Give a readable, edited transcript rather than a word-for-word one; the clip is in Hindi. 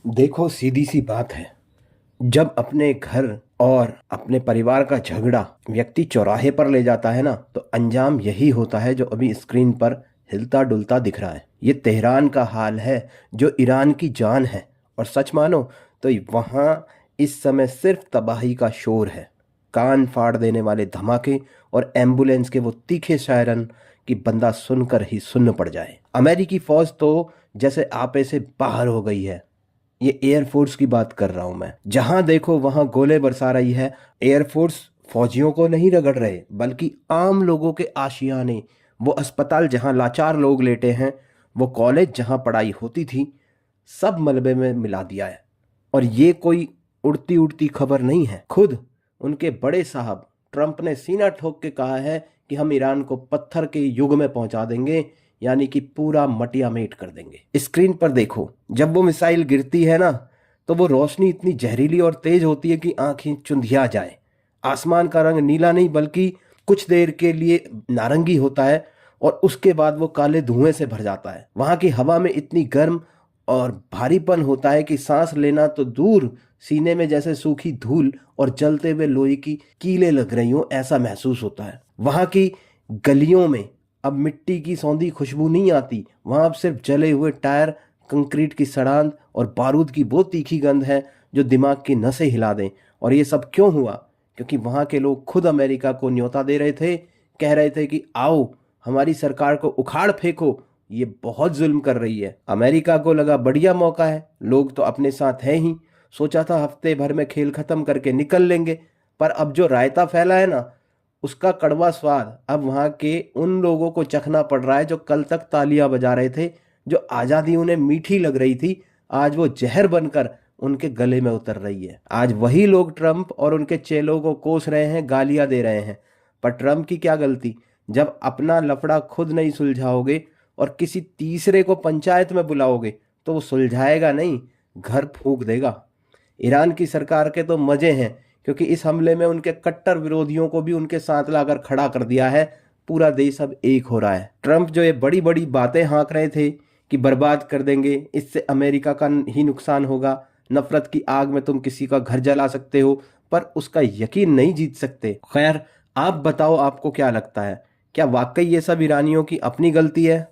देखो, सीधी सी बात है। जब अपने घर और अपने परिवार का झगड़ा व्यक्ति चौराहे पर ले जाता है ना, तो अंजाम यही होता है जो अभी स्क्रीन पर हिलता डुलता दिख रहा है। ये तेहरान का हाल है, जो ईरान की जान है। और सच मानो तो वहाँ इस समय सिर्फ तबाही का शोर है। कान फाड़ देने वाले धमाके और एम्बुलेंस के वो तीखे सायरन कि बंदा सुनकर ही सुन्न पड़ जाए। अमेरिकी फौज तो जैसे आपे से बाहर हो गई है। ये एयरफोर्स की बात कर रहा हूं मैं। जहां देखो वहां गोले बरसा रही है। एयरफोर्स फौजियों को नहीं रगड़ रहे, बल्कि आम लोगों के आशियाने। वो अस्पताल जहां लाचार लोग लेटे हैं, वो कॉलेज जहां पढ़ाई होती थी, सब मलबे में मिला दिया है। और ये कोई उड़ती उड़ती खबर नहीं है। खुद उनके बड़े साहब ट्रंप ने सीना ठोक के कहा है कि हम ईरान को पत्थर के युग में पहुंचा देंगे, यानी कि पूरा मटिया मेट कर देंगे। स्क्रीन पर देखो, जब वो मिसाइल गिरती है ना, तो वो रोशनी इतनी जहरीली और तेज होती है कि आंखें चुंधिया जाए। आसमान का रंग नीला नहीं, बल्कि कुछ देर के लिए नारंगी होता है, और उसके बाद वो काले धुएं से भर जाता है। वहां की हवा में इतनी गर्म और भारीपन होता है कि सांस लेना तो दूर, सीने में जैसे सूखी धूल और जलते हुए लोहे की कीलें लग रही हो, ऐसा महसूस होता है। वहां की गलियों में अब मिट्टी की सौंधी खुशबू नहीं आती। वहां अब सिर्फ जले हुए टायर, कंक्रीट की सड़ांध और बारूद की वो तीखी गंध है जो दिमाग की नसें हिला दें। और ये सब क्यों हुआ? क्योंकि वहां के लोग खुद अमेरिका को न्योता दे रहे थे, कह रहे थे कि आओ हमारी सरकार को उखाड़ फेंको, ये बहुत जुल्म कर रही है। अमेरिका को लगा बढ़िया मौका है, लोग तो अपने साथ हैं ही। सोचा था हफ्ते भर में खेल खत्म करके निकल लेंगे। पर अब जो रायता फैला है ना, उसका कड़वा स्वाद अब वहां के उन लोगों को चखना पड़ रहा है जो कल तक तालियां बजा रहे थे। जो आज़ादी उन्हें मीठी लग रही थी, आज वो जहर बनकर उनके गले में उतर रही है। आज वही लोग ट्रंप और उनके चेलों को कोस रहे हैं, गालियां दे रहे हैं। पर ट्रंप की क्या गलती? जब अपना लफड़ा खुद नहीं सुलझाओगे और किसी तीसरे को पंचायत में बुलाओगे, तो वो सुलझाएगा नहीं, घर फूंक देगा। ईरान की सरकार के तो मजे हैं, क्योंकि इस हमले में उनके कट्टर विरोधियों को भी उनके साथ लाकर खड़ा कर दिया है। पूरा देश अब एक हो रहा है। ट्रंप जो ये बड़ी बड़ी बातें हाँक रहे थे कि बर्बाद कर देंगे, इससे अमेरिका का ही नुकसान होगा, नफरत की आग में तुम किसी का घर जला सकते हो, पर उसका यकीन नहीं जीत सकते। खैर, आप बताओ, आपको क्या लगता है? क्या वाकई ये सब ईरानियों की अपनी गलती है?